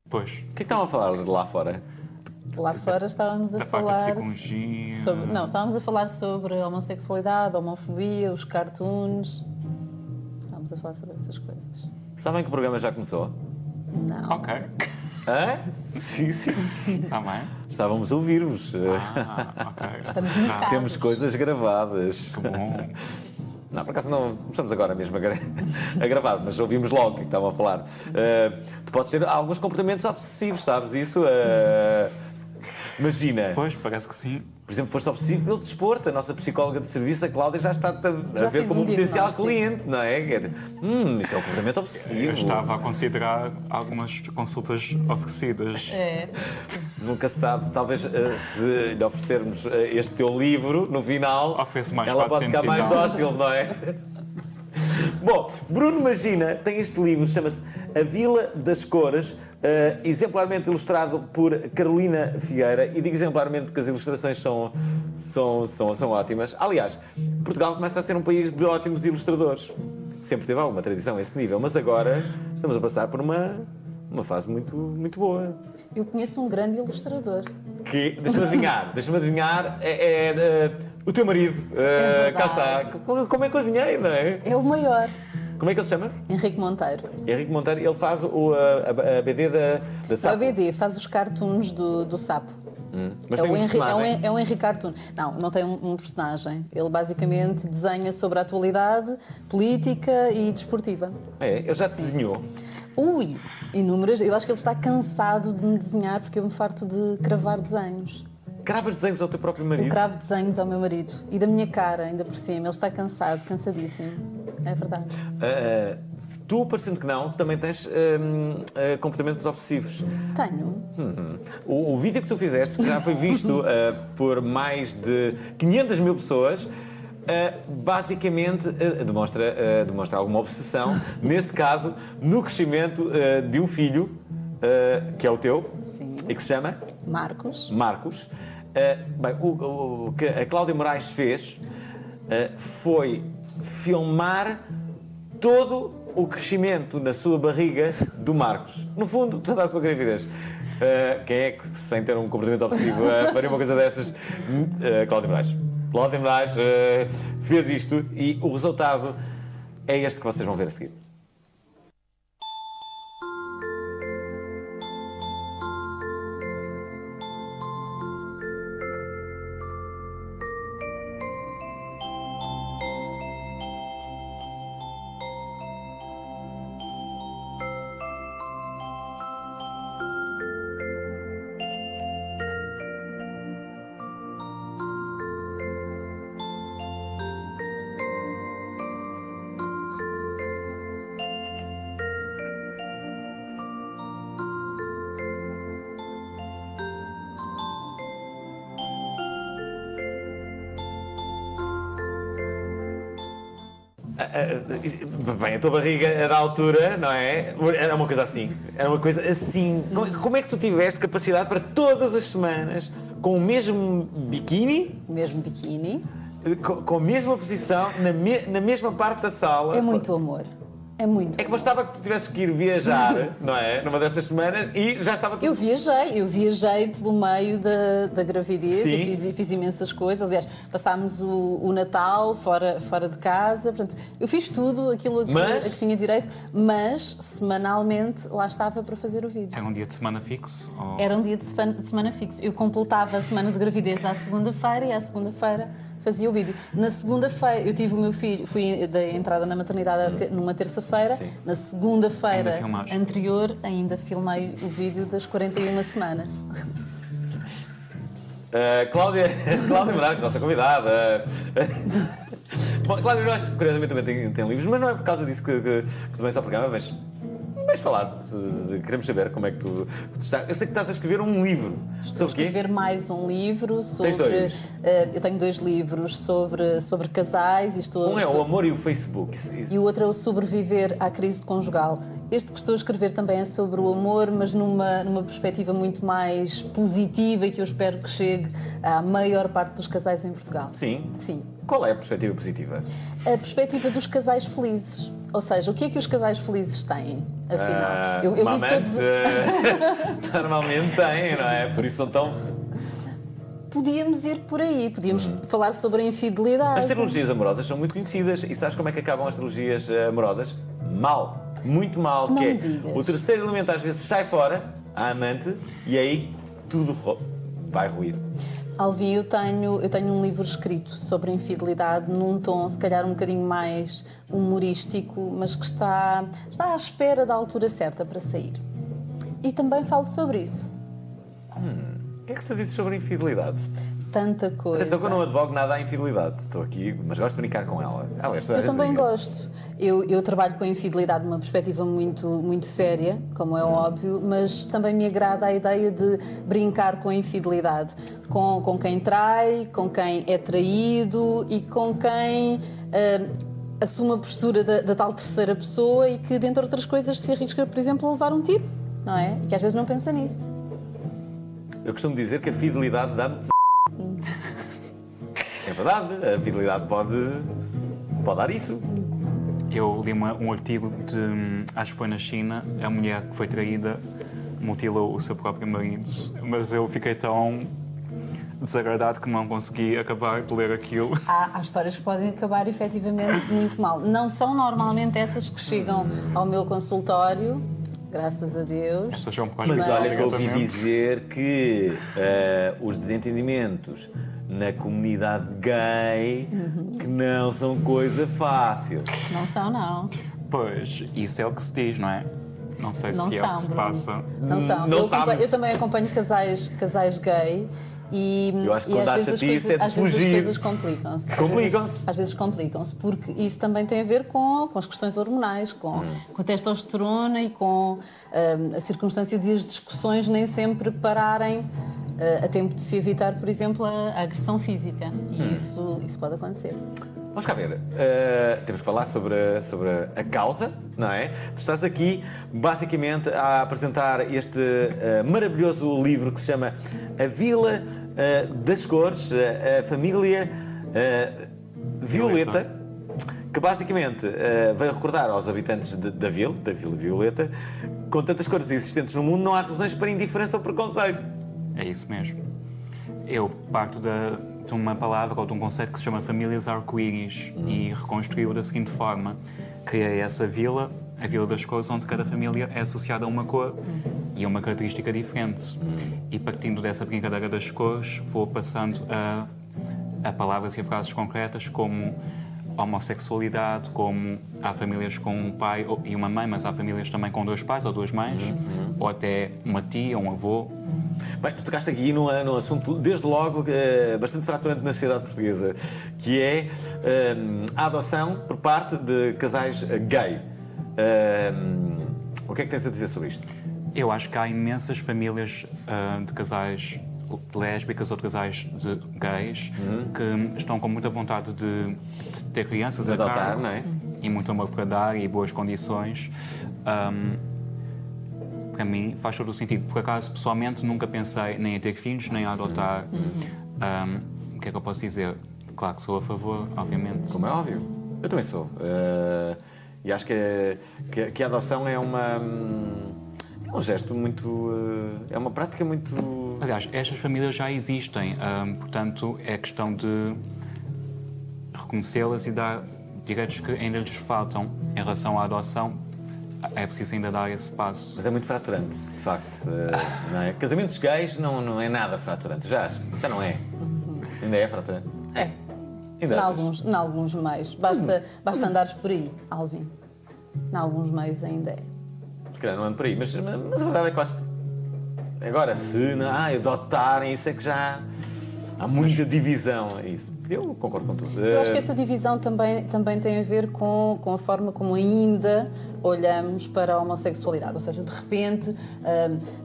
Pois. O que é que estavam a falar de lá fora? Lá fora estávamos a Da parte da falar psicologia. sobre... Não, estávamos a falar sobre homossexualidade, homofobia, os cartoons. Estávamos a falar sobre essas coisas. Sabem que o programa já começou? Não. Ok. Hã? Sim, sim. Está bem. Estávamos a ouvir-vos. Ok. Estamos marcados. Temos coisas gravadas. Que bom. Não, por acaso não estamos agora mesmo a gravar, mas ouvimos logo o que estavam a falar. Tu podes ter alguns comportamentos obsessivos, sabes isso? Imagina, Pois, parece que sim. por exemplo, foste obsessivo pelo desporto. A nossa psicóloga de serviço, a Cláudia, já está a Já ver fiz como um potencial diagnóstico. cliente, não é? Isto é um comportamento obsessivo. Eu estava a considerar algumas consultas oferecidas. É. Nunca se sabe, talvez se lhe oferecermos este teu livro, no final, Ofereço mais ela pode 400 ficar mais e tal. dócil, não é? Bom, Bruno Magina tem este livro, chama-se A Vila das Cores, exemplarmente ilustrado por Carolina Figueira, e digo exemplarmente porque as ilustrações são ótimas. Aliás, Portugal começa a ser um país de ótimos ilustradores. Sempre teve alguma tradição a esse nível, mas agora estamos a passar por uma fase muito, muito boa. Eu conheço um grande ilustrador. Que, deixa-me adivinhar, é o teu marido. Cá verdade. está. Como é que eu adivinhei, não é? É o maior. Como é que ele se chama? Henrique Monteiro. Henrique Monteiro, ele faz a BD da A Sapo. BD faz os cartoons do Sapo. Mas tem um personagem. É o Henrique Cartoon. Não tem um personagem. Ele basicamente desenha sobre a atualidade política e desportiva. É, ele já te desenhou. Ui, inúmeras. Eu acho que ele está cansado de me desenhar porque eu me farto de cravar desenhos. Cravas desenhos ao teu próprio Eu marido. cravo desenhos ao meu marido. E da minha cara, ainda por cima. Ele está cansado, cansadíssimo. É verdade. Tu, parecendo que não, também tens comportamentos obsessivos. Tenho. O vídeo que tu fizeste, que já foi visto por mais de 500 mil pessoas, basicamente demonstra alguma obsessão, neste caso, no crescimento de um filho, que é o teu, Sim. e que se chama Marcos. Marcos. Bem, o que a Cláudia Moraes fez foi filmar todo o crescimento na sua barriga do Marcos. No fundo, toda a sua gravidez. Quem é que, sem ter um comportamento obsessivo, faria uma coisa destas? Cláudia Moraes. Cláudia Moraes fez isto e o resultado é este que vocês vão ver a seguir. Bem, a tua barriga da altura, não é? Era uma coisa assim. Era uma coisa assim. Como é que tu tiveste capacidade para todas as semanas, com o mesmo biquíni, Mesmo biquíni. com a mesma posição, na mesma parte da sala? É muito amor. É muito. É que bastava que tu tivesses que ir viajar, não é? Numa dessas semanas e já estava tudo. Eu viajei pelo meio da gravidez, Sim. eu fiz imensas coisas. Aliás, passámos o Natal fora de casa. Portanto, eu fiz tudo aquilo a que tinha direito, mas semanalmente lá estava para fazer o vídeo. É um dia de semana fixo? Ou... Era um dia de semana fixo. Eu completava a semana de gravidez à segunda-feira e à segunda-feira fazia o vídeo. Na segunda-feira, eu tive o meu filho, fui da entrada na maternidade numa terça-feira. Na segunda-feira anterior, ainda filmei o vídeo das 41 semanas. Cláudia Moraes, nossa convidada. Bom, Cláudia Moraes, curiosamente, também tem livros, mas não é por causa disso que tu vens ao programa, mas vais falar. Queremos saber como é que tu estás. Eu sei que estás a escrever um livro. Estou a escrever mais um livro sobre... Tens dois? Eu tenho 2 livros sobre casais. Um é o amor e o Facebook. E o outro é o sobreviver à crise conjugal. Este que estou a escrever também é sobre o amor, mas numa perspectiva muito mais positiva e que eu espero que chegue à maior parte dos casais em Portugal. Sim? Sim. Qual é a perspectiva positiva? A perspectiva dos casais felizes. Ou seja, o que é que os casais felizes têm? Afinal, eu uma li amante, todos. normalmente tem, não é? Por isso são tão... Podíamos ir por aí, podíamos falar sobre a infidelidade. As trilogias amorosas são muito conhecidas. E sabes como é que acabam as trilogias amorosas? Mal. Muito mal. Não que é, me digas. o terceiro elemento às vezes sai fora, a amante, e aí tudo vai ruir. Alvin, eu tenho um livro escrito sobre a infidelidade num tom, se calhar, um bocadinho mais humorístico, mas que está à espera da altura certa para sair. E também falo sobre isso. O que é que tu dizes sobre a infidelidade? Tanta coisa. Atenção que eu não advogo nada à infidelidade. Estou aqui, mas gosto de brincar com ela. Eu também gosto. Eu trabalho com a infidelidade numa perspectiva muito séria, como é óbvio, mas também me agrada a ideia de brincar com a infidelidade. Com quem trai, com quem é traído e com quem assume a postura da tal terceira pessoa e que, dentre outras coisas, se arrisca, por exemplo, a levar um tiro, não é? E que às vezes não pensa nisso. Eu costumo dizer que a fidelidade dá-me É verdade, a fidelidade pode dar isso. Eu li um artigo de, acho que foi na China, a mulher que foi traída mutilou o seu próprio marido, mas eu fiquei tão desagradado que não consegui acabar de ler aquilo. Há histórias que podem acabar efetivamente muito mal. Não são normalmente essas que chegam ao meu consultório, graças a Deus. Estas são quase Mas olha que eu ouvi diretamente. dizer que os desentendimentos na comunidade gay que não são coisa fácil. Não são, não. Pois, isso é o que se diz, não é? Não sei Não se é são, o que se Bruno. passa. Não são. Não Eu sabes. eu também acompanho casais gay e, Eu acho que e quando há às vezes chatice é de às vezes fugir. as coisas complicam-se. Complicam-se. Às vezes complicam-se, porque isso também tem a ver com as questões hormonais, com a testosterona e com a circunstância de as discussões nem sempre pararem a tempo de se evitar, por exemplo, a agressão física. E isso pode acontecer. Vamos cá ver. Temos que falar sobre a causa, não é? Tu estás aqui, basicamente, a apresentar este maravilhoso livro que se chama A Vila das Cores, a família Violeta, que basicamente veio recordar aos habitantes da Vila Violeta, com tantas cores existentes no mundo, não há razões para indiferença ou preconceito. É isso mesmo. Eu parto de uma palavra ou de um conceito que se chama famílias arco-íris e reconstruiu da seguinte forma. Criei essa vila, a Vila das Cores, onde cada família é associada a uma cor e a uma característica diferente. E partindo dessa brincadeira das cores, vou passando a palavras e a frases concretas como homossexualidade, como há famílias com um pai e uma mãe, mas há famílias também com dois pais ou duas mães, ou até uma tia, um avô. Bem, tu tocaste aqui num assunto, desde logo, bastante fraturante na sociedade portuguesa, que é a adoção por parte de casais gay. O que é que tens a dizer sobre isto? Eu acho que há imensas famílias de casais lésbicas ou de casais de gays que estão com muita vontade de ter crianças De a adotar, cargo não é? e muito amor para dar e boas condições. Para mim faz todo o sentido. Por acaso, pessoalmente, nunca pensei nem em ter filhos, nem a adotar. O que é que eu posso dizer? Claro que sou a favor, obviamente. Como é óbvio. Eu também sou. E acho que a adoção é um gesto muito... é uma prática muito... Aliás, estas famílias já existem, portanto, é questão de reconhecê-las e dar direitos que ainda lhes faltam. Em relação à adoção, é preciso ainda dar esse passo. Mas é muito fraturante, de facto. Não é? Casamentos gays não é nada fraturante. Já não é. Ainda é fraturante. É. Ainda achas? Em alguns meios. Basta andares por aí, Alvin. Em alguns meios ainda é. Se calhar não ando por aí. Mas a verdade é que eu acho que... Agora, se adotarem, isso é que já... Há muita divisão, é isso. Eu concordo com tudo. Eu acho que essa divisão também tem a ver com a forma como ainda olhamos para a homossexualidade. Ou seja, de repente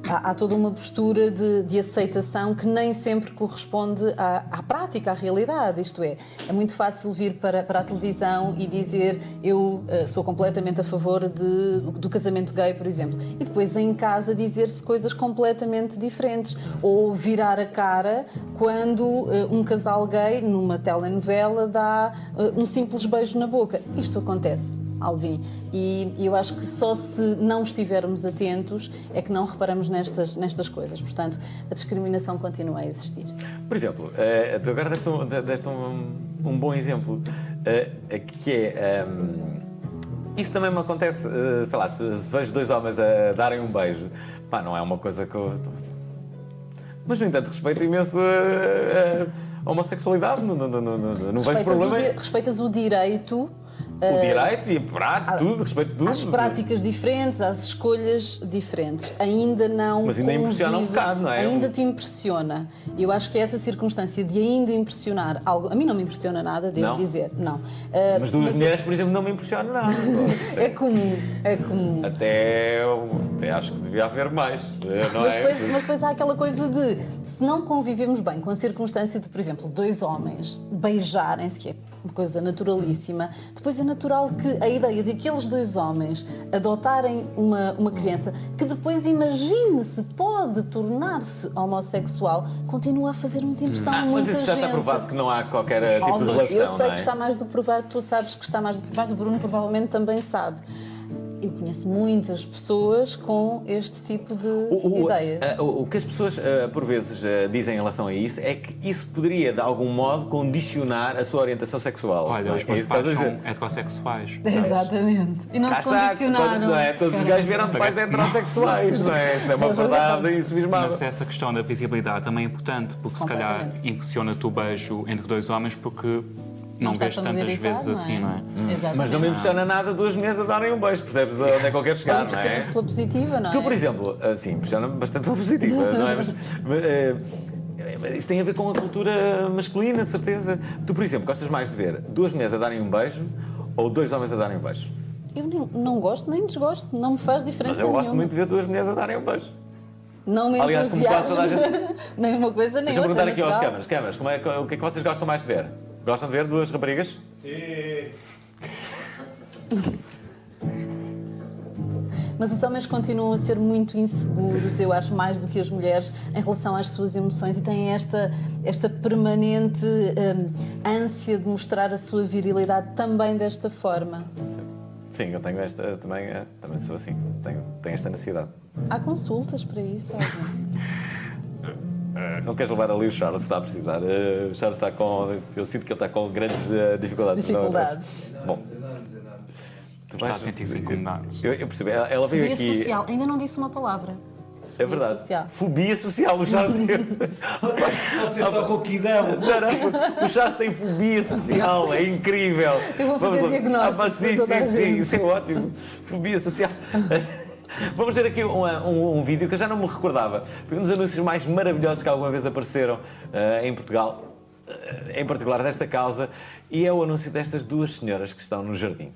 há toda uma postura de aceitação que nem sempre corresponde à prática, à realidade. Isto é muito fácil vir para a televisão e dizer eu sou completamente a favor do casamento gay, por exemplo. E depois em casa dizer-se coisas completamente diferentes. Ou virar a cara quando um casal gay, numa telenovela, dá um simples beijo na boca. Isto acontece Alvin. E eu acho que só se não estivermos atentos é que não reparamos nestas coisas. Portanto, a discriminação continua a existir. Por exemplo, tu agora deste um bom exemplo, que é... isso também me acontece, sei lá, se vejo dois homens a darem um beijo, pá, não é uma coisa que eu... Mas, no entanto, respeito imenso a homossexualidade, não vejo problema. Respeitas o direito... O direito e a prática, tudo, respeito tudo. Às práticas diferentes, às escolhas diferentes. Ainda não. Mas ainda impressiona um bocado, não é? Ainda te impressiona. Eu acho que essa circunstância de ainda impressionar algo. A mim não me impressiona nada, devo dizer. Não. Mas duas mulheres, por exemplo, não me impressiona nada. É comum, é comum. Até acho que devia haver mais. Não Mas depois há aquela coisa de, se não convivemos bem com a circunstância de, por exemplo, dois homens beijarem-se, que é uma coisa naturalíssima, depois é natural que a ideia de aqueles dois homens adotarem uma criança que depois, imagine-se, pode tornar-se homossexual, continua a fazer muita impressão a muita gente. Mas isso já está provado que não há qualquer tipo de relação, eu sei não é? que está mais do que provado, tu sabes que está mais do que provado, o Bruno provavelmente também sabe. Eu conheço muitas pessoas com este tipo de ideias. O que as pessoas, por vezes, dizem em relação a isso é que isso poderia, de algum modo, condicionar a sua orientação sexual. Olha, os meus pais são heterossexuais. Exatamente. E não Cá te está, condicionaram. não é? Todos os gajos vieram de pais heterossexuais, não é? Isso não é uma verdade insubismável. Mas essa questão da visibilidade também é importante, porque se calhar impressiona-te o beijo entre dois homens porque não vês tantas vezes assim, não é? Mas não me impressiona nada duas mulheres a darem um beijo, percebes onde é que eu quero chegar, não é? Impressionas pela positiva, não é? Tu, por exemplo, sim, impressiona-me bastante pela positiva, não é? Mas isso tem a ver com a cultura masculina, de certeza. Tu, por exemplo, gostas mais de ver duas mulheres a darem um beijo ou dois homens a darem um beijo? Eu não gosto nem desgosto, não me faz diferença Mas eu gosto nenhuma. muito de ver duas mulheres a darem um beijo. Não me Aliás, como quase toda a entusiasma nem uma coisa nem Deixa-me outra. perguntar aqui aos câmaras, o que é que vocês gostam mais de ver? Gostam de ver duas raparigas? Sim. Mas os homens continuam a ser muito inseguros, eu acho, mais do que as mulheres, em relação às suas emoções e têm esta permanente ânsia de mostrar a sua virilidade também desta forma. Sim, eu tenho esta, também sou assim, tenho esta necessidade. Há consultas para isso, alguém? Não queres levar ali o Charles, está a precisar. O Charles está com... Eu sinto que ele está com grandes dificuldades. Dificuldades. Bom. Está a sentir-se incomodado. Eu percebi. Ela veio Fobia aqui... social. Ainda não disse uma palavra. É verdade. Social. Fobia social, o Charles Pode ser só rouquidão. O Charles tem fobia social, é incrível. Eu vou fazer diagnósticos sim, para toda a sim, gente. isso é ótimo. Fobia social. Vamos ver aqui um vídeo que eu já não me recordava. Foi um dos anúncios mais maravilhosos que alguma vez apareceram em Portugal, em particular desta causa, e é o anúncio destas duas senhoras que estão no jardim.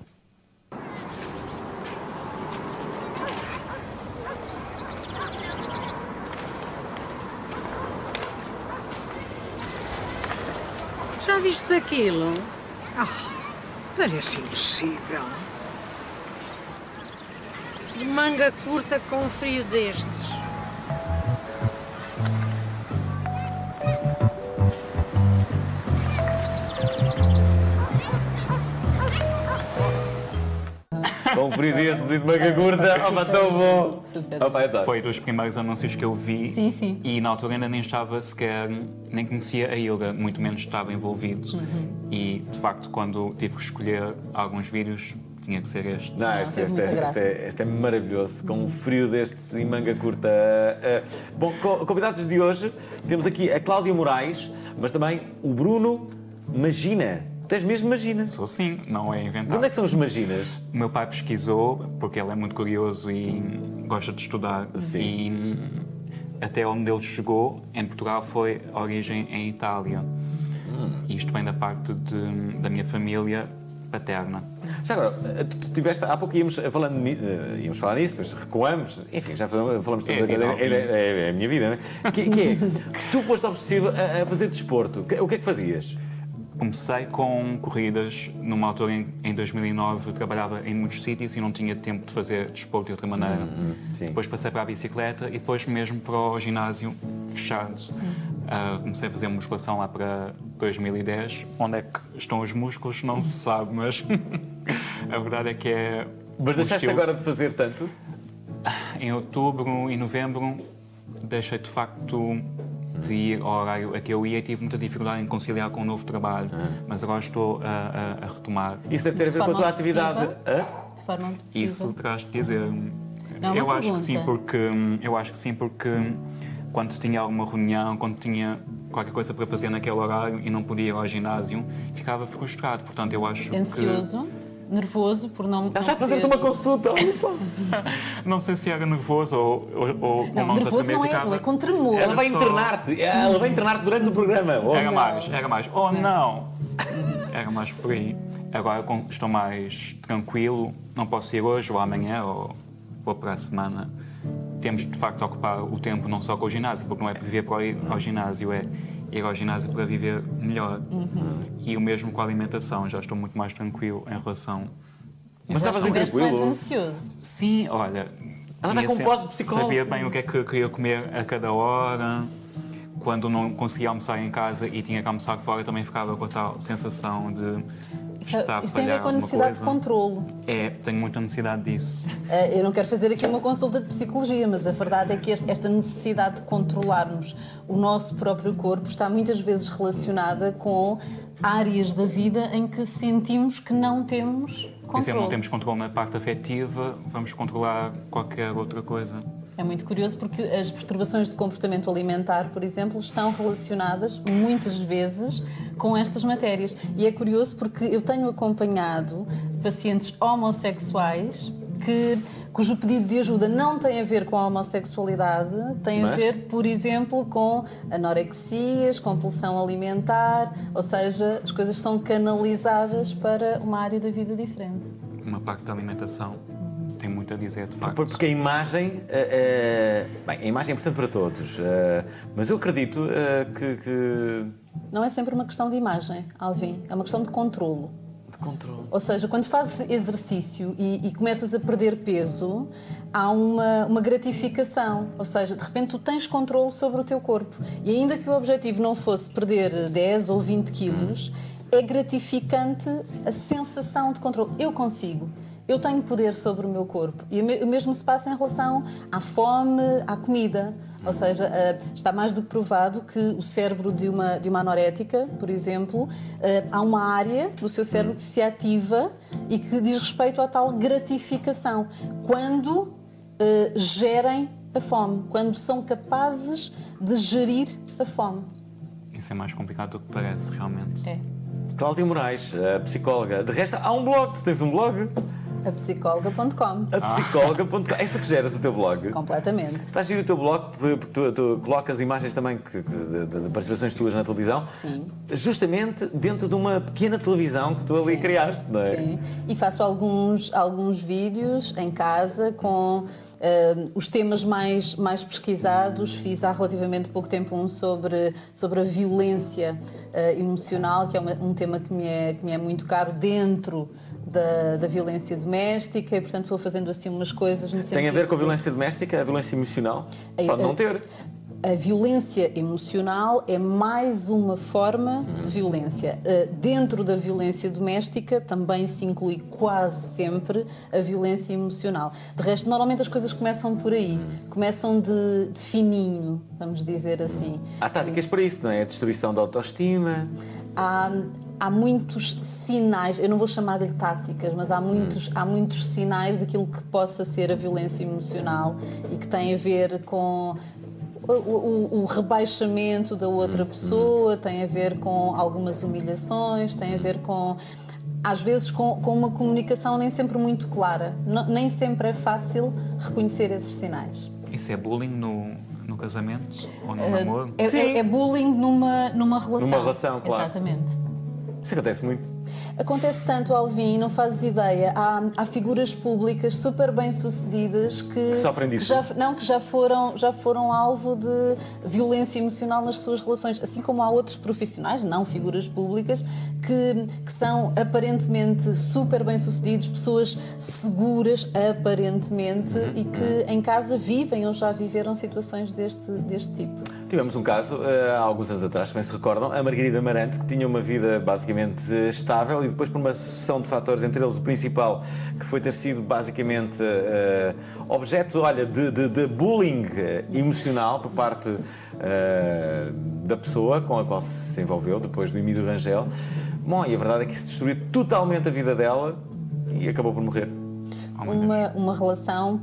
Já viste aquilo? Parece impossível. De manga curta com um frio destes. Com um frio destes e de manga curta, tão bom! Super. Foi dos primeiros anúncios que eu vi. Sim, sim. E na altura ainda nem estava sequer, nem conhecia a Ilga, muito menos estava envolvido. E de facto, quando tive que escolher alguns vídeos, tinha que ser este. Não, este é maravilhoso, com um frio destes e manga curta. Bom, convidados de hoje, temos aqui a Cláudia Moraes, mas também o Bruno Magina. Tu és mesmo Magina? Sou assim, não é De inventado. onde é que são os Maginas? O meu pai pesquisou, porque ele é muito curioso e gosta de estudar. Sim. E até onde ele chegou, em Portugal, foi a origem em Itália. Isto vem da parte da minha família paterna. Já agora, tu tiveste, há pouco íamos falar nisso, depois recuamos, enfim, já falamos tudo. É a minha vida, não é? Que é, tu foste obsessivo a fazer desporto. O que é que fazias? Comecei com corridas, numa altura em 2009 trabalhava em muitos sítios e não tinha tempo de fazer desporto de outra maneira. Depois passei para a bicicleta e depois mesmo para o ginásio fechado. Comecei a fazer musculação lá para 2010. Onde é que estão os músculos? Não se sabe, mas A verdade é que é... Mas um deixaste estilo- agora de fazer tanto? Em outubro e novembro deixei de facto de ir ao horário a que eu ia e tive muita dificuldade em conciliar com o novo trabalho. Mas agora estou a retomar. Isso deve ter a ver com a forma tua atividade. obsessiva? Hã? De forma obsessiva. Isso terás de dizer. Não, uma eu acho que sim, pergunta. porque quando tinha alguma reunião, quando tinha qualquer coisa para fazer naquele horário e não podia ir ao ginásio, ficava frustrado. Portanto, eu acho Ansioso, nervoso por não. Ela está a fazer-te uma consulta, olha só. que não sei se era nervoso ou Não, mãos a nervoso tremer, não é, ficava... não é com tremor. Ela vai só- internar-te durante o programa. Oh, Era não. mais. Oh, não! Era mais por aí. Agora estou mais tranquilo, não posso ir hoje ou amanhã ou para a semana. Temos de facto de ocupar o tempo não só com o ginásio, porque não é para viver para ir ao ginásio, é ir ao ginásio para viver melhor. E o mesmo com a alimentação, já estou muito mais tranquilo em relação. Mas estavas Estiveste mais tranquilo? ansioso. Sim, olha. Ela está tinha com sempre- pós de psicólogo. Sabia bem o que é que eu queria comer a cada hora. Quando não conseguia almoçar em casa e tinha que almoçar fora, também ficava com a tal sensação de estar a Isso tem a ver falhar com a alguma necessidade de coisa. controlo. É, tenho muita necessidade disso. Eu não quero fazer aqui uma consulta de psicologia, mas a verdade é que esta necessidade de controlarmos o nosso próprio corpo está muitas vezes relacionada com áreas da vida em que sentimos que não temos Por exemplo, controle. não temos controle na parte afetiva, vamos controlar qualquer outra coisa. É muito curioso porque as perturbações de comportamento alimentar, por exemplo, estão relacionadas muitas vezes com estas matérias. E é curioso porque eu tenho acompanhado pacientes homossexuais cujo pedido de ajuda não tem a ver com a homossexualidade, tem a Mas? ver, por exemplo, com anorexias, compulsão alimentar, ou seja, as coisas são canalizadas para uma área da vida diferente. Uma parte da alimentação tem muito a dizer, de facto. Porque a imagem. Bem, a imagem é importante para todos. Mas eu acredito que. Não é sempre uma questão de imagem, Alvin, é uma questão de controlo. De controle. Ou seja, quando fazes exercício e começas a perder peso, há uma gratificação. Ou seja, de repente tu tens controle sobre o teu corpo. E ainda que o objetivo não fosse perder 10 ou 20 quilos, é gratificante a sensação de controle. Eu consigo. Eu tenho poder sobre o meu corpo. E o mesmo se passa em relação à fome, à comida. Ou seja, está mais do que provado que o cérebro de uma anorética, por exemplo, há uma área do seu cérebro que se ativa e que diz respeito à tal gratificação. Quando gerem a fome, quando são capazes de gerir a fome. Isso é mais complicado do que parece, realmente. É. Cláudia Moraes, a psicóloga. De resto, há um blog. Tu tens um blog? A psicóloga.com. A psicóloga.com. És tu que geras o teu blog? Completamente. Está a giro o teu blog porque tu colocas imagens também de participações tuas na televisão. Sim. Justamente dentro de uma pequena televisão que tu ali criaste, não é? Sim. E faço alguns vídeos em casa com os temas mais pesquisados. Fiz há relativamente pouco tempo um sobre a violência emocional, que é um tema que me é muito caro dentro da violência doméstica, e portanto vou fazendo assim umas coisas no sentido... Tem a ver com a violência doméstica, a violência emocional? Pode não ter. A violência emocional é mais uma forma de violência. Dentro da violência doméstica também se inclui quase sempre a violência emocional. De resto, normalmente as coisas começam por aí. Começam de fininho, vamos dizer assim. Há táticas para isso, não é? A destruição da autoestima. Há muitos sinais, eu não vou chamar-lhe táticas, mas há muitos sinais daquilo que possa ser a violência emocional e que tem a ver com o rebaixamento da outra pessoa, tem a ver com algumas humilhações, tem a ver com, às vezes, com uma comunicação nem sempre muito clara. Nem sempre é fácil reconhecer esses sinais. Isso é bullying no casamento ou no namoro? É bullying numa relação. Numa relação, claro. Exatamente. Isso acontece muito. Acontece tanto, Alvin, não fazes ideia. Há figuras públicas super bem-sucedidas que sofrem disso. que já foram alvo de violência emocional nas suas relações. Assim como há outros profissionais, não figuras públicas, que são aparentemente super bem-sucedidos, pessoas seguras, aparentemente, e que em casa vivem ou já viveram situações deste tipo. Tivemos um caso, há alguns anos atrás, também se recordam, a Margarida Marante, que tinha uma vida basicamente estável e depois por uma sucessão de fatores, entre eles o principal, que foi ter sido basicamente objeto, olha, de bullying emocional por parte da pessoa com a qual se envolveu, depois do Emílio Rangel. Bom, e a verdade é que isso destruiu totalmente a vida dela e acabou por morrer. Uma relação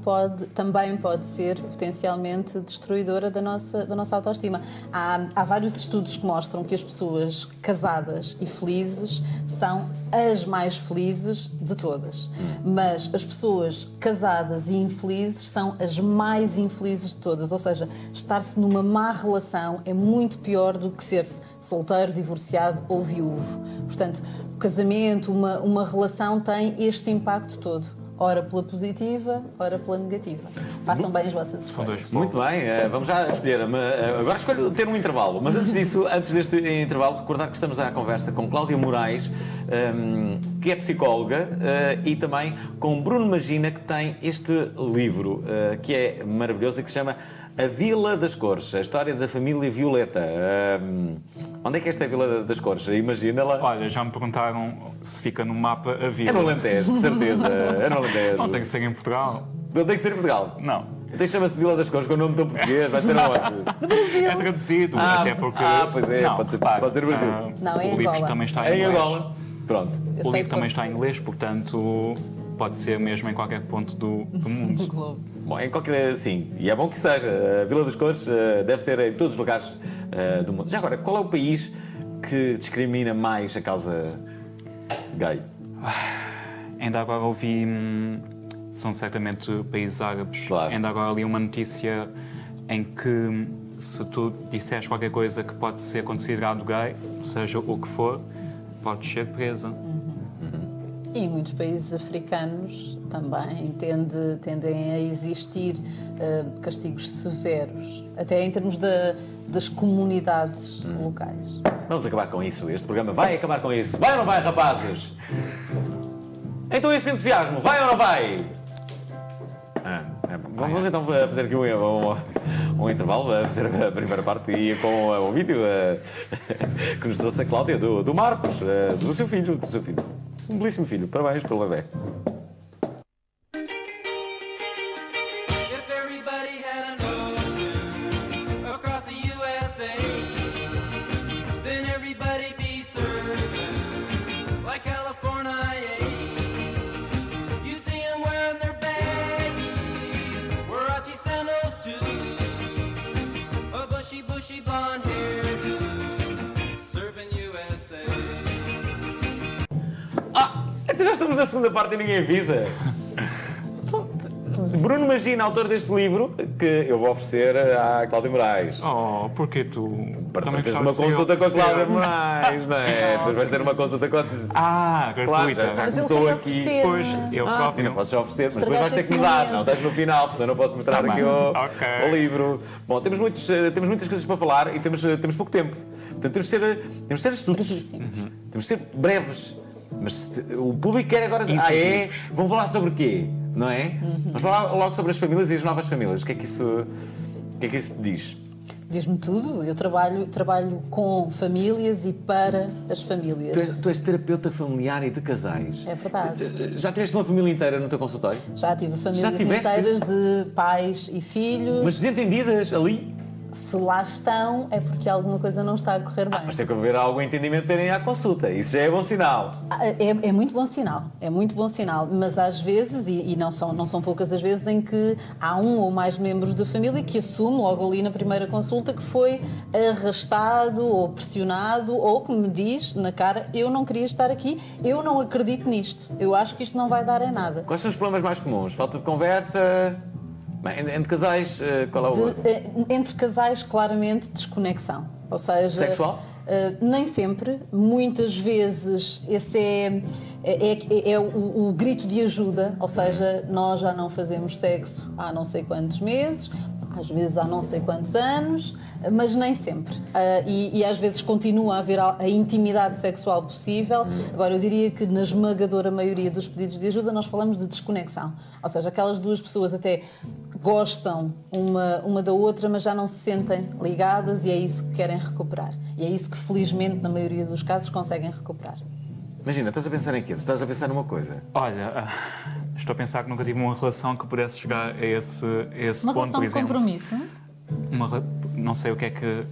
também pode ser potencialmente destruidora da nossa autoestima. Há vários estudos que mostram que as pessoas casadas e felizes são as mais felizes de todas. Mas as pessoas casadas e infelizes são as mais infelizes de todas. Ou seja, estar-se numa má relação é muito pior do que ser-se solteiro, divorciado ou viúvo. Portanto, o casamento, uma relação tem este impacto todo. Ora pela positiva, ora pela negativa. Façam bem as vossas escolhas. Muito bem, vamos já escolher. Agora escolho ter um intervalo. Mas antes disso, antes deste intervalo, recordar que estamos à conversa com Cláudia Moraes, que é psicóloga, e também com Bruno Magina, que tem este livro, que é maravilhoso e que se chama A Vila das Cores, a história da família Violeta. Onde é que esta é a Vila das Cores? Imagina-la. Olha, já me perguntaram se fica no mapa a vila. É no Alentejo, de certeza. É no Alentejo. Não tem que ser em Portugal. Não tem que ser em Portugal. Não. Então chama-se Vila das Cores com o nome tão português. Vai ser onde? É traduzido, até porque... pois é, não, pode ser repare, no Brasil. Não, é em o livro Angola. também está É em em inglês. Angola. Pronto. O livro também está em inglês, portanto pode ser mesmo em qualquer ponto do mundo. Bom, em qualquer... Sim, e é bom que seja. A Vila das Cores deve ser em todos os lugares do mundo. Já agora, qual é o país que discrimina mais a causa gay? Ainda agora ouvi... São certamente países árabes. Claro. Ainda agora li uma notícia em que se tu disseres qualquer coisa que pode ser considerado gay, seja o que for, podes ser presa. E em muitos países africanos também tendem a existir castigos severos, até em termos das comunidades locais. Vamos acabar com isso. Este programa vai acabar com isso. Vai ou não vai, rapazes? Então esse entusiasmo, vai ou não vai? Vamos então fazer aqui um intervalo, a fazer a primeira parte e com o vídeo que nos trouxe a Cláudia do Marcos, do seu filho. Um belíssimo filho. Parabéns pelo bebê. If everybody had an ocean across the USA, then everybody'd be surfing like California. You'd see them wearing their baggies, Warachi sandals too, a bushy blonde hairdo, surfing USA. Então já estamos na segunda parte e ninguém avisa. Bruno Magina, autor deste livro, que eu vou oferecer à Cláudia Moraes. Oh, porque tu... Para também depois teres gostava uma de ser consulta com a oferecer. Cláudia Moraes, não é? Depois vais ter uma consulta com a... Ah, Claro, gratuita. já Mas ele começou queria aqui. oferecer. Pois, eu Sim, próprio. não podes já oferecer, mas depois vais Estragaste ter que esse mudar. momento. Não, estás no final, portanto não posso mostrar Tá aqui bem. o livro. Bom, temos muitas coisas para falar e temos pouco tempo. Portanto, temos de ser astutos. Brevíssimos. Temos de ser breves. Mas o público quer agora... Incisivos. Vão falar sobre o quê? Não é? Vamos falar logo sobre as famílias e as novas famílias. O que é que isso te diz? Diz-me tudo. Eu trabalho com famílias e para as famílias. Tu és terapeuta familiar e de casais. É verdade. Já tiveste uma família inteira no teu consultório? Já tive famílias tiveste? inteiras de pais e filhos. Mas desentendidas ali? Se lá estão, é porque alguma coisa não está a correr bem. Mas tem que haver algum entendimento para irem à consulta. Isso já é bom sinal. É muito bom sinal, é muito bom sinal, mas às vezes, e não são poucas as vezes, em que há um ou mais membros da família que assume logo ali na primeira consulta que foi arrastado ou pressionado ou que me diz na cara: eu não queria estar aqui, eu não acredito nisto, eu acho que isto não vai dar em nada. Quais são os problemas mais comuns? Falta de conversa? Bem, entre casais, qual é o... Entre casais, claramente, desconexão. Ou seja... Sexual? Nem sempre. Muitas vezes esse é o grito de ajuda. Ou seja, nós já não fazemos sexo há não sei quantos meses. às vezes há não sei quantos anos, mas nem sempre. E às vezes continua a haver a intimidade sexual possível. Agora, eu diria que na esmagadora maioria dos pedidos de ajuda nós falamos de desconexão. Ou seja, aquelas duas pessoas até gostam uma da outra, mas já não se sentem ligadas e é isso que querem recuperar. E é isso que, felizmente, na maioria dos casos, conseguem recuperar. Imagina, estás a pensar em quê? Tu estás a pensar numa coisa. Olha, estou a pensar que nunca tive uma relação que pudesse chegar a esse Uma ponto, relação por de exemplo. compromisso? Não sei o que é que...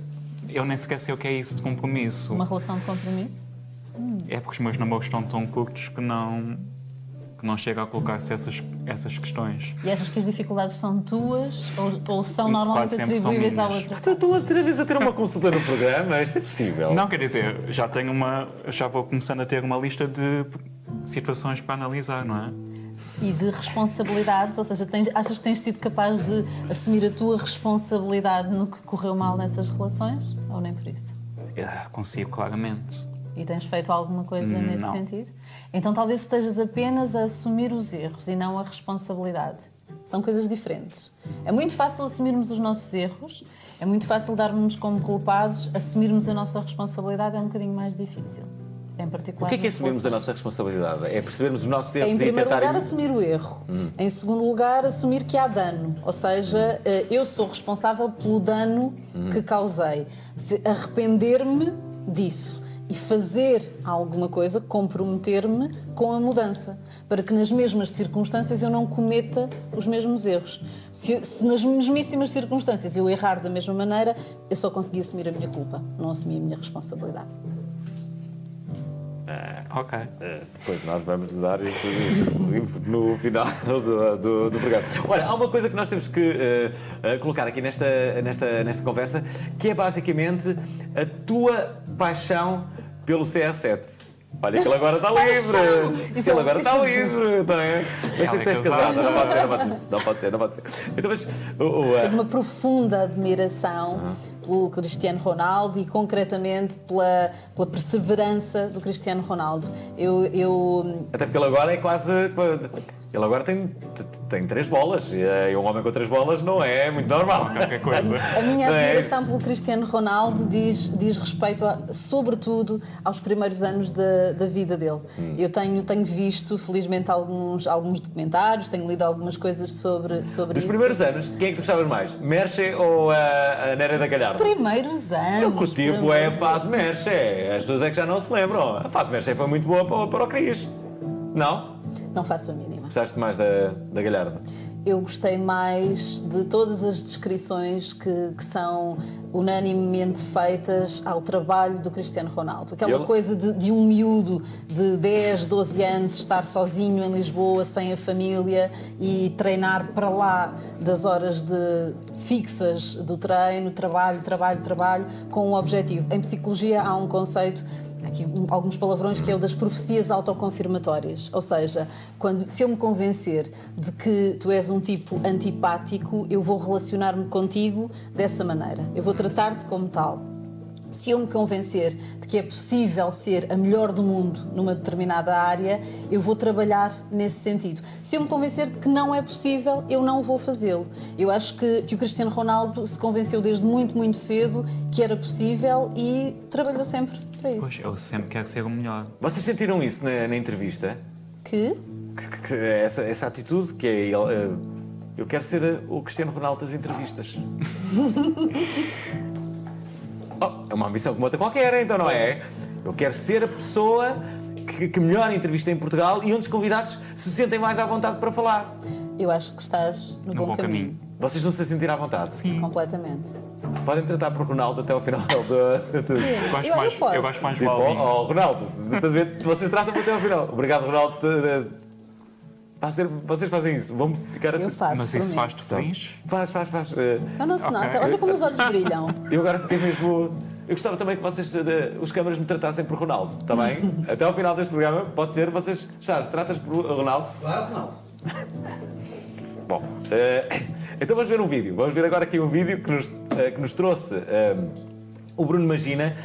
Eu nem sequer sei o que é isso de compromisso. Uma relação de compromisso? É porque os meus namoros estão tão curtos que não chega a colocar-se essas questões. E achas que as dificuldades são tuas ou são Quase normalmente sempre são atribuíveis à minhas. outra? Estou outra vez a ter uma consulta no programa, isto é possível. Não, quer dizer, já vou começando a ter uma lista de situações para analisar, não é? E de responsabilidades, ou seja, achas que tens sido capaz de assumir a tua responsabilidade no que correu mal nessas relações? Ou nem por isso? Consigo, claramente. E tens feito alguma coisa nesse Não. sentido? Então talvez estejas apenas a assumir os erros e não a responsabilidade. São coisas diferentes. É muito fácil assumirmos os nossos erros, é muito fácil darmos como culpados, assumirmos a nossa responsabilidade é um bocadinho mais difícil. Em particular, O que é nas assumirmos a relações. nossa responsabilidade? É percebermos os nossos erros Em e primeiro tentar... lugar, assumir o erro. Em segundo lugar, assumir que há dano. Ou seja, eu sou responsável pelo dano que causei. Arrepender-me disso e fazer alguma coisa, comprometer-me com a mudança, para que nas mesmas circunstâncias eu não cometa os mesmos erros. Se nas mesmíssimas circunstâncias eu errar da mesma maneira, eu só consegui assumir a minha culpa, não assumi a minha responsabilidade. Ok. Depois nós vamos dar isto no final do programa. Olha, há uma coisa que nós temos que colocar aqui nesta conversa, que é basicamente a tua paixão pelo CR7. Olha que ele agora está livre! Isso Ele é- agora isso está é- livre! Não é? Mas Ela tu é és casada. casada, não pode ser. Então, mas... Tenho uma profunda admiração pelo Cristiano Ronaldo e, concretamente, pela perseverança do Cristiano Ronaldo. Até porque ele agora é quase... Ele agora tem 3 bolas. E um homem com 3 bolas não é muito normal. Qualquer coisa. A minha Não é? admiração pelo Cristiano Ronaldo diz respeito, sobretudo, aos primeiros anos da vida dele. Eu tenho visto, felizmente, alguns documentários, tenho lido algumas coisas sobre Dos isso. primeiros anos, quem é que tu gostavas mais? Merche ou a Néria da Galhardo? Primeiros anos. Eu que o tipo é a fase Merche. As pessoas é que já não se lembram. A fase Merche foi muito boa para o Cris. Não? Não faço a mínima. Gostaste mais da Galhardo? Eu gostei mais de todas as descrições que são unanimemente feitas ao trabalho do Cristiano Ronaldo. Aquela Ele- coisa de um miúdo de 10, 12 anos estar sozinho em Lisboa, sem a família e treinar para lá das horas fixas do treino, trabalho, com um objetivo. Em psicologia há um conceito, aqui alguns palavrões, que é o das profecias autoconfirmatórias. Ou seja, se eu me convencer de que tu és um tipo antipático, eu vou relacionar-me contigo dessa maneira. Eu vou tratar-te como tal. Se eu me convencer de que é possível ser a melhor do mundo numa determinada área, eu vou trabalhar nesse sentido. Se eu me convencer de que não é possível, eu não vou fazê-lo. Eu acho que o Cristiano Ronaldo se convenceu desde muito, muito cedo que era possível e trabalhou sempre para isso. Pois, eu sempre quero ser o melhor. Vocês sentiram isso na entrevista? Que? Essa atitude que é ele... eu quero ser o Cristiano Ronaldo das entrevistas. É uma ambição como outra qualquer, então não é? Eu quero ser a pessoa que melhor entrevista em Portugal e onde os convidados se sentem mais à vontade para falar. Eu acho que estás no bom caminho. Vocês não se sentem à vontade? Completamente. Podem-me tratar por Ronaldo até ao final do... Eu Gosto mais de Tipo, Valdinho. Ronaldo, estás a ver? Vocês tratam-me até ao final. Obrigado, Ronaldo. Vocês fazem isso, vão ficar assim. Eu faço, Mas isso prometo. faz-te feliz? Faz. Então não se Ok. nota. Olha como os olhos brilham. Eu agora fiquei mesmo. Eu gostava também que vocês, os câmaras, me tratassem por Ronaldo, está bem? Até ao final deste programa, pode ser, vocês. Charles, tratas por Ronaldo? Claro, Ronaldo. Bom, então vamos ver um vídeo. Vamos ver agora aqui um vídeo que nos trouxe o Bruno Magina,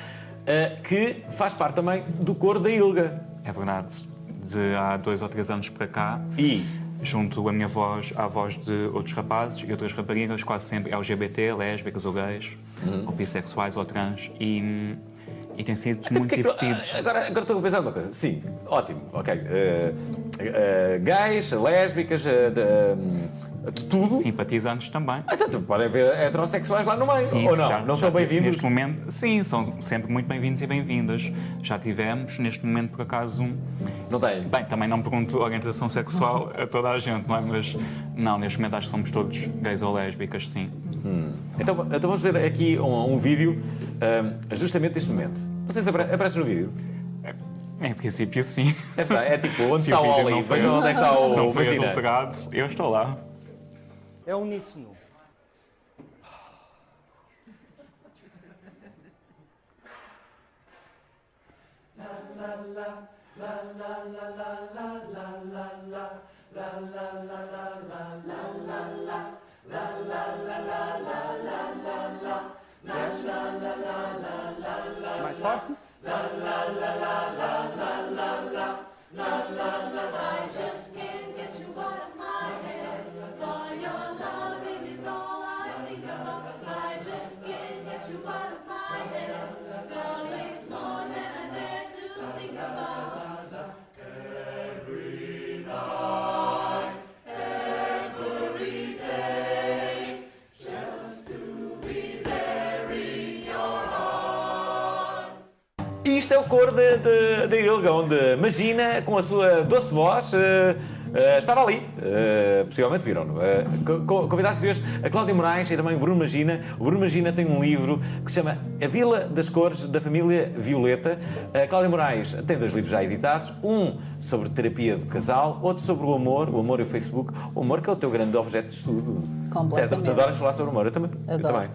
que faz parte também do coro da Ilga. É verdade. De há 2 ou 3 anos para cá. E junto a minha voz à voz de outros rapazes e outras raparigas, quase sempre LGBT, lésbicas ou gays, ou bissexuais ou trans, e tem sido muito divertido. Agora estou a pensar numa coisa. Sim, ótimo, ok. Gays, lésbicas, de tudo. Simpatizantes também. Então, podem haver heterossexuais lá no meio, Sim, ou não? Não são bem-vindos? Neste momento, sim, são sempre muito bem-vindos e bem-vindas. Já tivemos, neste momento, por acaso, Não tem? bem, também não pergunto orientação sexual a toda a gente, não é? Mas, não, neste momento acho que somos todos gays ou lésbicas, sim. Então vamos ver aqui um vídeo justamente deste momento. Não sei se aparece no vídeo. Em princípio, sim. É verdade, é tipo, onde Se está o o vídeo Oli? não foi- Vejam onde é que está Se o não foi vagina. adulterado, eu estou lá. É uníssono. Mais forte? I just can't get you out of my head. For your loving is all I think about. I just can't get you out of my head. Girl, it's more than I dare to think about. Every night, every day, just to be there in your arms. Isto é o cor de Ilga, onde Magina, com a sua doce voz, estava ali. Possivelmente viram-no. Convidados de hoje, a Cláudia Moraes e também o Bruno Magina. O Bruno Magina tem um livro que se chama A Vila das Cores, da família Violeta. A Cláudia Moraes tem 2 livros já editados. Um sobre terapia do casal, outro sobre o amor e o Facebook. O amor que é o teu grande objeto de estudo. Completamente. Certo? Tu adoras falar sobre o amor? Eu também. Adoro. Eu também.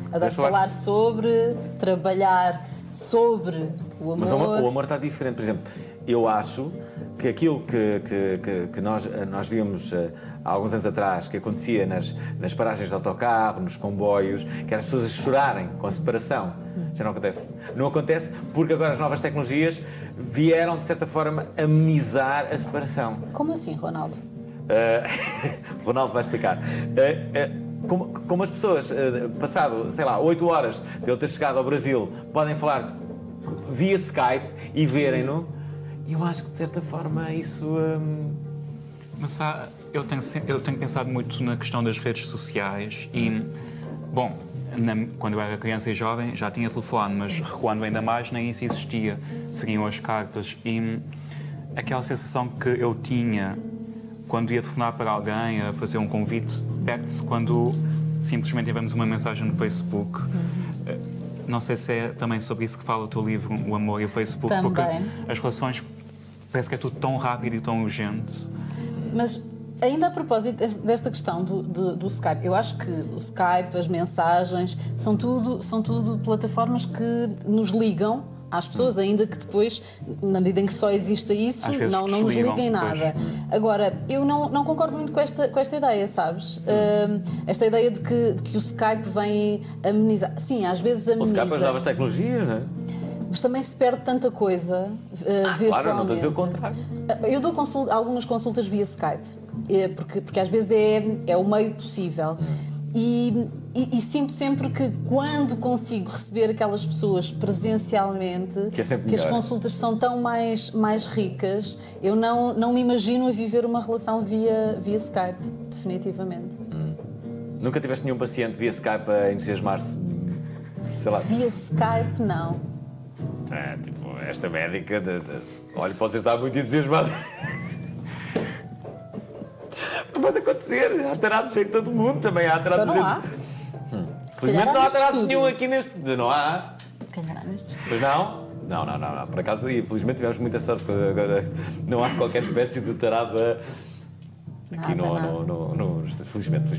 Adoro Queres falar sobre, trabalhar sobre o amor. Mas o amor está diferente. Por exemplo, eu acho que aquilo que nós víamos há alguns anos atrás, que acontecia nas paragens de autocarro, nos comboios, que eram as pessoas a chorarem com a separação, já não acontece. Não acontece porque agora as novas tecnologias vieram, de certa forma, amenizar a separação. Como assim, Ronaldo? Ronaldo vai explicar. Como as pessoas, passado, sei lá, 8 horas de ele ter chegado ao Brasil, podem falar via Skype e verem-no, eu acho que de certa forma isso. Mas eu tenho pensado muito na questão das redes sociais e, bom, quando eu era criança e jovem já tinha telefone, mas recuando ainda mais, nem isso existia. Seriam as cartas e aquela sensação que eu tinha quando ia telefonar para alguém a fazer um convite, perde-se quando simplesmente enviamos uma mensagem no Facebook. Não sei se é também sobre isso que fala o teu livro, O Amor e o Facebook, Também. porque as relações parece que é tudo tão rápido e tão urgente. Mas ainda a propósito desta questão do Skype, eu acho que o Skype, as mensagens, são tudo plataformas que nos ligam às pessoas, ainda que depois, na medida em que só exista isso, Às vezes não nos desligam, liguem nada. Agora, eu não concordo muito com esta ideia, sabes? Esta ideia de que o Skype vem amenizar. Sim, às vezes O ameniza. Skype as novas tecnologias, não é? Mas também se perde tanta coisa virtualmente. Claro, não estou a dizer o contrário. Eu dou algumas consultas via Skype, porque às vezes é o meio possível. E sinto sempre que quando consigo receber aquelas pessoas presencialmente, Que é sempre as melhor. consultas são tão mais ricas, eu não me imagino a viver uma relação via Skype, definitivamente. Nunca tiveste nenhum paciente via Skype a entusiasmar-se, sei lá. Via Skype, não. Tipo, esta médica, olha, podes estar muito entusiasmado. Pode acontecer, há tarados em todo mundo também, há tarados Então não há. Felizmente calhar não há neste tarados estúdio. nenhum aqui neste. Não há. Se calhar neste Pois não? Não. Por acaso, infelizmente tivemos muita sorte, porque agora não há qualquer espécie de tarado aqui no felizmente.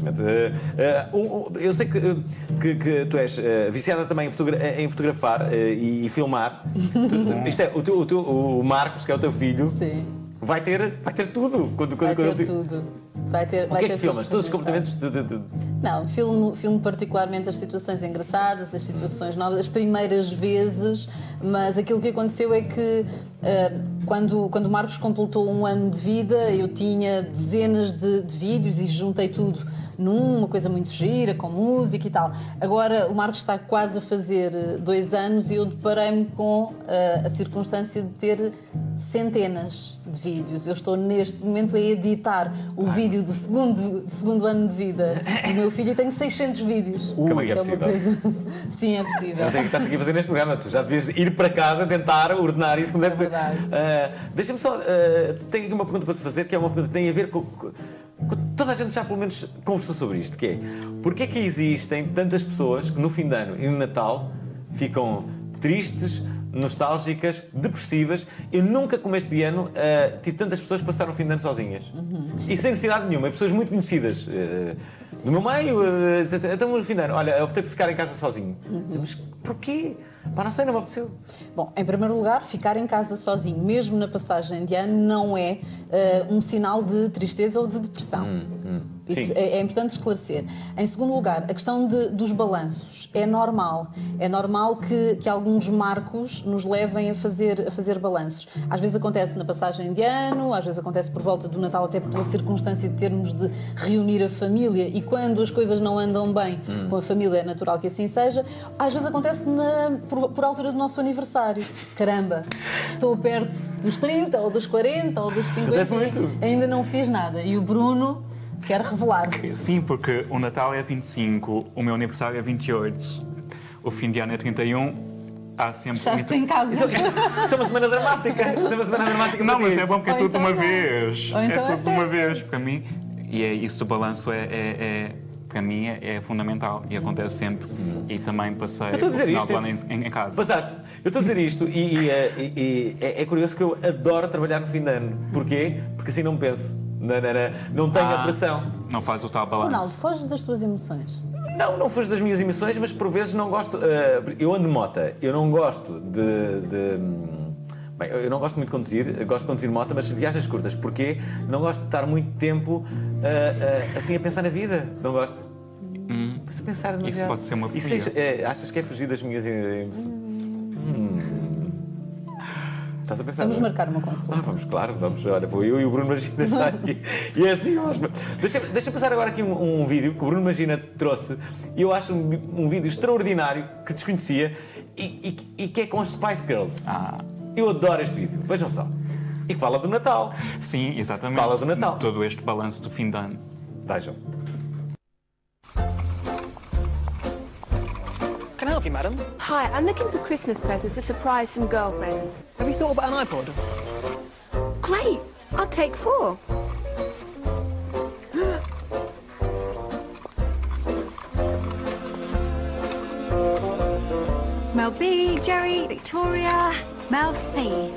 Eu sei que tu és viciada também em fotografar e filmar. Isto é, o Marcos, que é o teu filho, Sim. vai ter tudo. Vai ter tudo. Vai ter, O vai que é ter que filmas? filmes Todos os mais comportamentos Não, filmo particularmente as situações engraçadas, as situações novas, as primeiras vezes, mas aquilo que aconteceu é que quando o Marcos completou 1 ano de vida, eu tinha dezenas de vídeos e juntei tudo numa coisa muito gira, com música e tal. Agora o Marcos está quase a fazer 2 anos e eu deparei-me com a circunstância de ter centenas de vídeos. Eu estou neste momento a editar o vídeo do segundo ano de vida do meu filho e tenho 600 vídeos. Como é que é uma possível? coisa... Sim, é possível. Não sei o que estás aqui a fazer neste programa. Tu já devias ir para casa tentar ordenar isso como deve ser. verdade. Deixa-me só... tenho aqui uma pergunta para te fazer, que é uma pergunta que tem a ver com... Toda a gente já pelo menos conversou sobre isto, que é... Porquê é que existem tantas pessoas que no fim de ano e no Natal ficam tristes, nostálgicas, depressivas? Eu nunca, como este ano, tive tantas pessoas que passaram o fim de ano sozinhas. E sem necessidade nenhuma. Pessoas muito conhecidas do meu meio. Então, no fim de ano, olha, optei por ficar em casa sozinho. Mas porquê? Pá, não sei, não me apeteceu. Bom, em primeiro lugar, ficar em casa sozinho, mesmo na passagem de ano, não é um sinal de tristeza ou de depressão. Isso Sim. é importante esclarecer. Em segundo lugar, a questão dos balanços. É normal. É normal que alguns marcos nos levem a fazer balanços. Às vezes acontece na passagem de ano, às vezes acontece por volta do Natal, até pela circunstância de termos de reunir a família, e quando as coisas não andam bem com a família, é natural que assim seja. Às vezes acontece por altura do nosso aniversário. Caramba, estou perto dos 30, ou dos 40, ou dos 50 Acontece muito. e ainda não fiz nada. E o Bruno quer revelar-se. Sim, porque o Natal é 25, o meu aniversário é 28, o fim de ano é 31, há sempre... Fechaste em casa. Isso é uma semana dramática. Isso é uma semana dramática. Não, para mas ti. é bom porque é Ou tudo de então uma não. vez. Ou então é é tudo de uma festa. vez para mim. E isso do balanço para mim é fundamental e acontece sempre. E também passei estou a o dizer final isto, do ano em casa. Passaste. Eu estou a dizer isto e é curioso que eu adoro trabalhar no fim de ano. Porquê? Porque assim não penso. Não tenho a pressão. Não faz o tal balanço. Ronaldo, foges das tuas emoções. Não fujo das minhas emoções, mas por vezes não gosto. Eu ando de mota, eu não gosto Bem, eu não gosto muito de conduzir, gosto de conduzir moto, mas viagens curtas. Porquê? Não gosto de estar muito tempo assim a pensar na vida. Não gosto. A pensar demasiado. Isso pode ser uma Isso achas que é fugir das minhas emoções? Estás a pensar? Vamos não é? marcar uma consulta. Vamos, claro, vamos. Olha, vou eu e o Bruno Magina estar aqui. E é assim, deixa passar agora aqui um vídeo que o Bruno Magina trouxe e eu acho um vídeo extraordinário que desconhecia e que é com as Spice Girls. Eu adoro este vídeo, vejam só. E que fala do Natal. Sim, exatamente. Fala do Natal. Todo este balanço do fim de ano. Vejam. Can I help you, madam? Hi, I'm looking for Christmas presents to surprise some girlfriends. Have you thought about an iPod? Great! I'll take 4. Mel B, Jerry, Victoria, Mel C.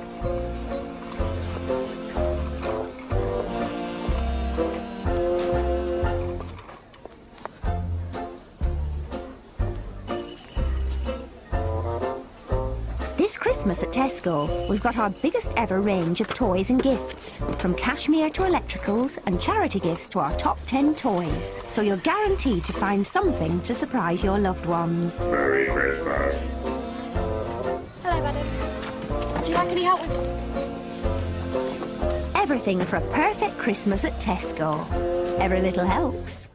This Christmas at Tesco, we've got our biggest ever range of toys and gifts. From cashmere to electricals and charity gifts to our top 10 toys. So you're guaranteed to find something to surprise your loved ones. Merry Christmas. Hello, madam. Would you like any help with... Everything for a perfect Christmas at Tesco. Every little helps.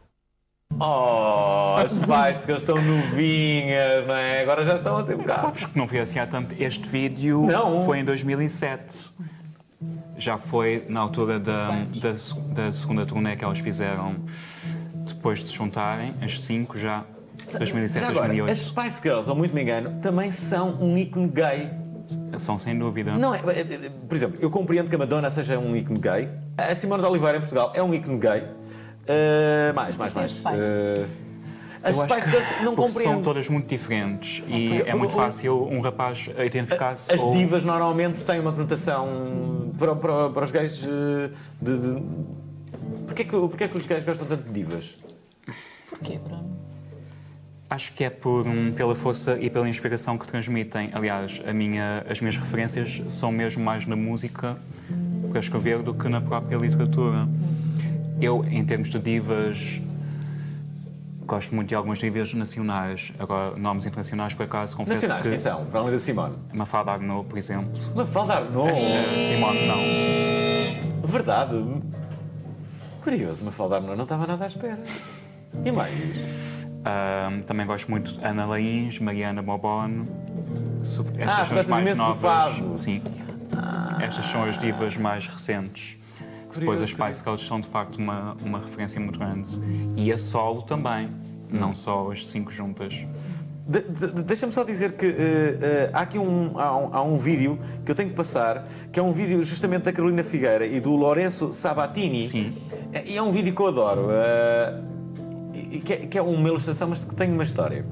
Oh, as Spice Girls estão novinhas, não é? Agora já estão assim um bocado. Sabes que não foi assim há tanto. Este vídeo Não. foi em 2007. Já foi na altura da segunda turnê que elas fizeram depois de se juntarem, as 5 já. 2007, Já agora, 2008. as Spice Girls, ou muito me engano, também são um ícone gay. São sem dúvida. Não é, por exemplo, eu compreendo que a Madonna seja um ícone gay. A Simone de Oliveira em Portugal é um ícone gay. Mais. As Eu acho Spice Girls não porque são compreendo. todas muito diferentes e é muito fácil um rapaz identificar-se. As divas normalmente têm uma conotação para os gays de... Porquê que os gays gostam tanto de divas? Porquê, Bruno? Acho que é pela força e pela inspiração que transmitem. Aliás, as minhas referências são mesmo mais na música para escrever do que na própria literatura. Eu, em termos de divas, gosto muito de algumas divas nacionais. Agora, nomes internacionais, por acaso, confesso Nacionais, que... quem são? Para além da Simone. Mafalda Arnaud, por exemplo. Mafalda Arnaud. Simone, não. Verdade. Curioso, Mafalda Arnaud, não estava nada à espera. E mais? Também gosto muito de Ana Laís, Mariana Bobone. Tu gostas imenso de fado. Sim. Estas são as divas mais recentes. Depois as Spice Girls são de facto uma referência muito grande. E a solo também, não só as 5 juntas. Deixa-me só dizer que há aqui há um vídeo que eu tenho que passar, que é um vídeo justamente da Carolina Figueira e do Lourenço Sabatini. Sim. E é um vídeo que eu adoro, que é uma ilustração, mas que tem uma história.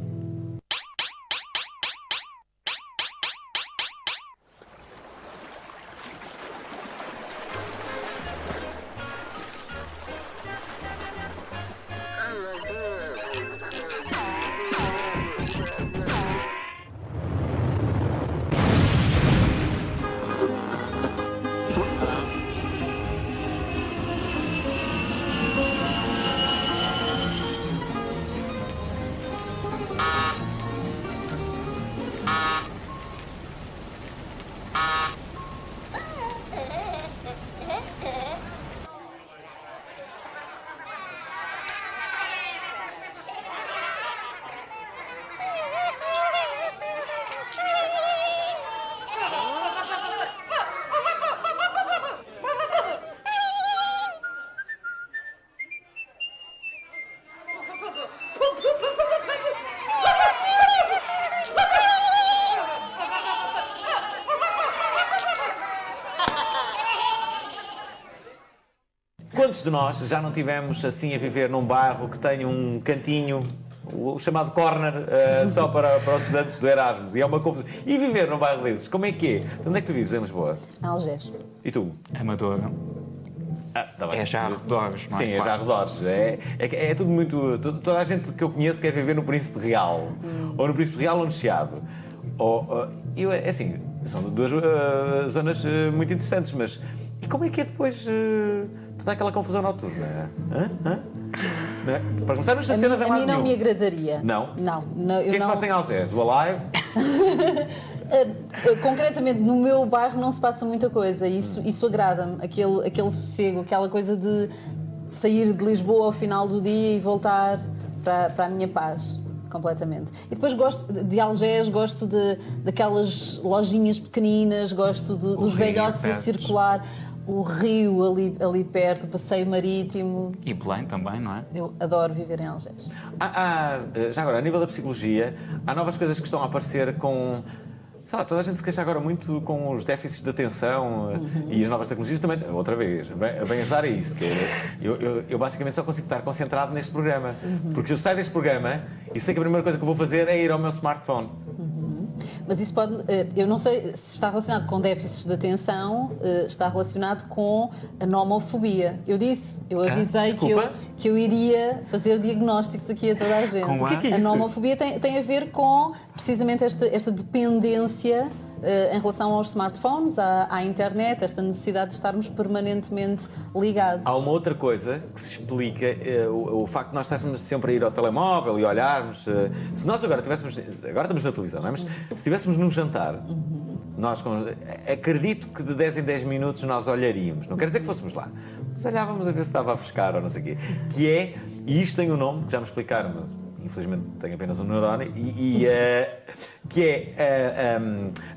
Quantos de nós já não tivemos assim a viver num bairro que tem um cantinho, o chamado corner, só para os estudantes do Erasmus? E é uma confusão. E viver num bairro desses, como é que é? De onde é que tu vives em Lisboa? Algés. E tu? Amadora. Tá bem. É já arredores, não é? Sim, é já Quase. arredores. É tudo muito... Toda a gente que eu conheço quer viver no Príncipe Real. Ou no Príncipe Real ou no Chiado. Assim, são duas zonas muito interessantes, mas... E como é que é depois toda aquela confusão noturna? Não é? Para começar, não estacionas a mim lado não nenhum. me agradaria. Não? Não. O que é que se passa em Algés? O Alive? Concretamente, no meu bairro não se passa muita coisa. Isso agrada-me. Aquele sossego, aquela coisa de sair de Lisboa ao final do dia e voltar para a minha paz. Completamente. E depois gosto de Algés, gosto daquelas lojinhas pequeninas, gosto dos velhotes a circular, o rio ali perto, o passeio marítimo. E Belém também, não é? Eu adoro viver em Algés. Já agora, a nível da psicologia, há novas coisas que estão a aparecer com... Sei lá, toda a gente se queixa agora muito com os déficits de atenção e as novas tecnologias também, outra vez, vem ajudar a isso. Que eu basicamente só consigo estar concentrado neste programa. Porque se eu saio deste programa e sei que a primeira coisa que eu vou fazer é ir ao meu smartphone. Mas isso pode... Eu não sei se está relacionado com déficits de atenção, está relacionado com a nomofobia. Eu avisei que eu iria fazer diagnósticos aqui a toda a gente. O que é a nomofobia tem a ver com precisamente esta dependência em relação aos smartphones, à internet, esta necessidade de estarmos permanentemente ligados. Há uma outra coisa que se explica, o facto de nós estarmos sempre a ir ao telemóvel e olharmos. Se nós agora estivéssemos... Agora estamos na televisão, não é? Mas se estivéssemos num jantar, nós acredito que de 10 em 10 minutos nós olharíamos. Não quer dizer que fôssemos lá. Mas olhávamos a ver se estava a pescar ou não sei o quê. E isto tem um nome, que já me explicaram, mas infelizmente tenho apenas um neurónio, que é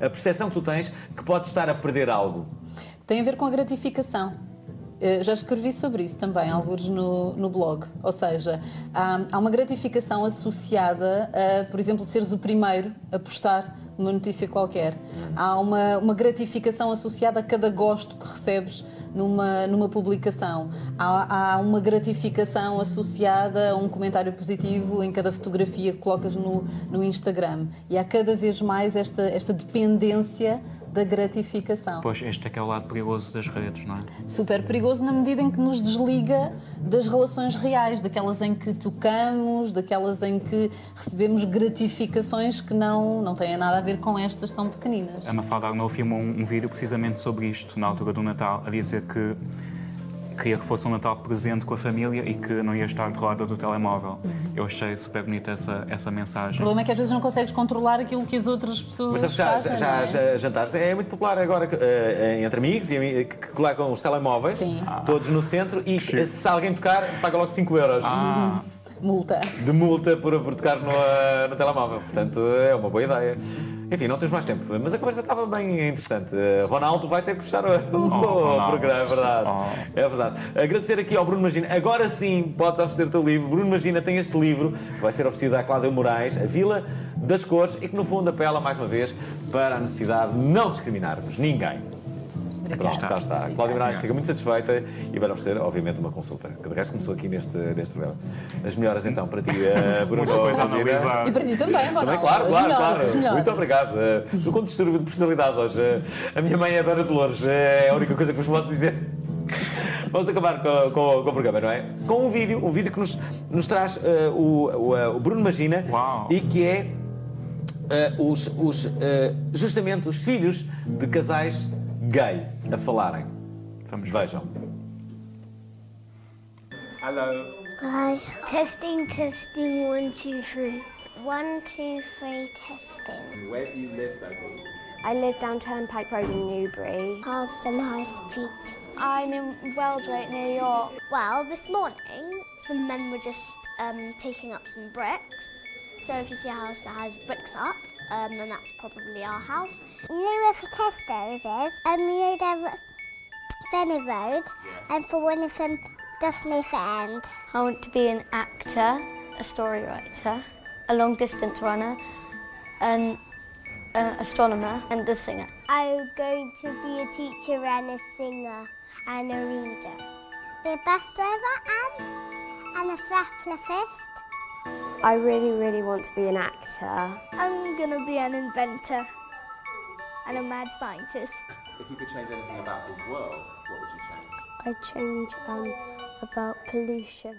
a percepção que tu tens que podes estar a perder algo. Tem a ver com a gratificação. Já escrevi sobre isso também, alguns no blog. Ou seja, há uma gratificação associada a, por exemplo, seres o primeiro a postar numa notícia qualquer. Há uma gratificação associada a cada gosto que recebes numa publicação. Há uma gratificação associada a um comentário positivo em cada fotografia que colocas no Instagram. E há cada vez mais esta dependência da gratificação. Pois, este é que é o lado perigoso das redes, não é? Super perigoso na medida em que nos desliga das relações reais, daquelas em que tocamos, daquelas em que recebemos gratificações que não têm nada a ver com estas tão pequeninas. A Mafalda Arnaud filmou um vídeo precisamente sobre isto, na altura do Natal, a dizer que queria que fosse um Natal presente com a família e que não ia estar de roda do telemóvel. Eu achei super bonita essa O mensagem. problema é que às vezes não consegues controlar aquilo que as outras pessoas Mas fazem, não é? já jantares é muito popular agora entre amigos e que colocam os telemóveis, Sim. todos no centro, e se alguém tocar, paga logo 5 euros. Multa. De multa por tocar no telemóvel. Portanto, é uma boa ideia. Enfim, não temos mais tempo, mas a conversa estava bem interessante. Ronaldo vai ter que fechar o programa, é verdade. É verdade. Agradecer aqui ao Bruno Magina. Agora sim, podes oferecer o teu livro. Bruno Magina tem este livro, que vai ser oferecido à Cláudia Moraes, A Vila das Cores, e que no fundo apela mais uma vez para a necessidade de não discriminarmos ninguém. Pronto, cá está. A Cláudia Moraes fica muito satisfeita e vai oferecer, obviamente, uma consulta, que de resto começou aqui neste programa. As melhoras então para ti, Bruno. Muita coisa a Magina. analisar. E para ti também, Ronaldo. Também, claro. As melhores. Muito obrigado. Estou com distúrbio de personalidade hoje. A minha mãe é Dona Dolores, é a única coisa que vos posso dizer. Vamos acabar com o programa, não é? Com um vídeo que nos traz o Bruno Magina. Uau. E que é justamente os filhos de casais gay a falarem. Vejam. Hello. Hi. Testing, 1, 2, 3. 1, 2, 3, testing. Where do you live, Sophie? I live down Turnpike Road in Newbury. Carlson High Street. I'm in Wheldrake, New York. Well, this morning, some men were just taking up some bricks. So if you see a house that has bricks up, then that's probably our house. You know where for Tesco's is? You know down Benny Road, and for one of them, just near the end. I want to be an actor, a story writer, a long distance runner, an astronomer and a singer. I'm going to be a teacher and a singer and a reader. Be a bus driver and a philanthropist. I really, really want to be an actor. I'm going to be an inventor and a mad scientist. If you could change anything about the world, what would you change? I'd change about pollution.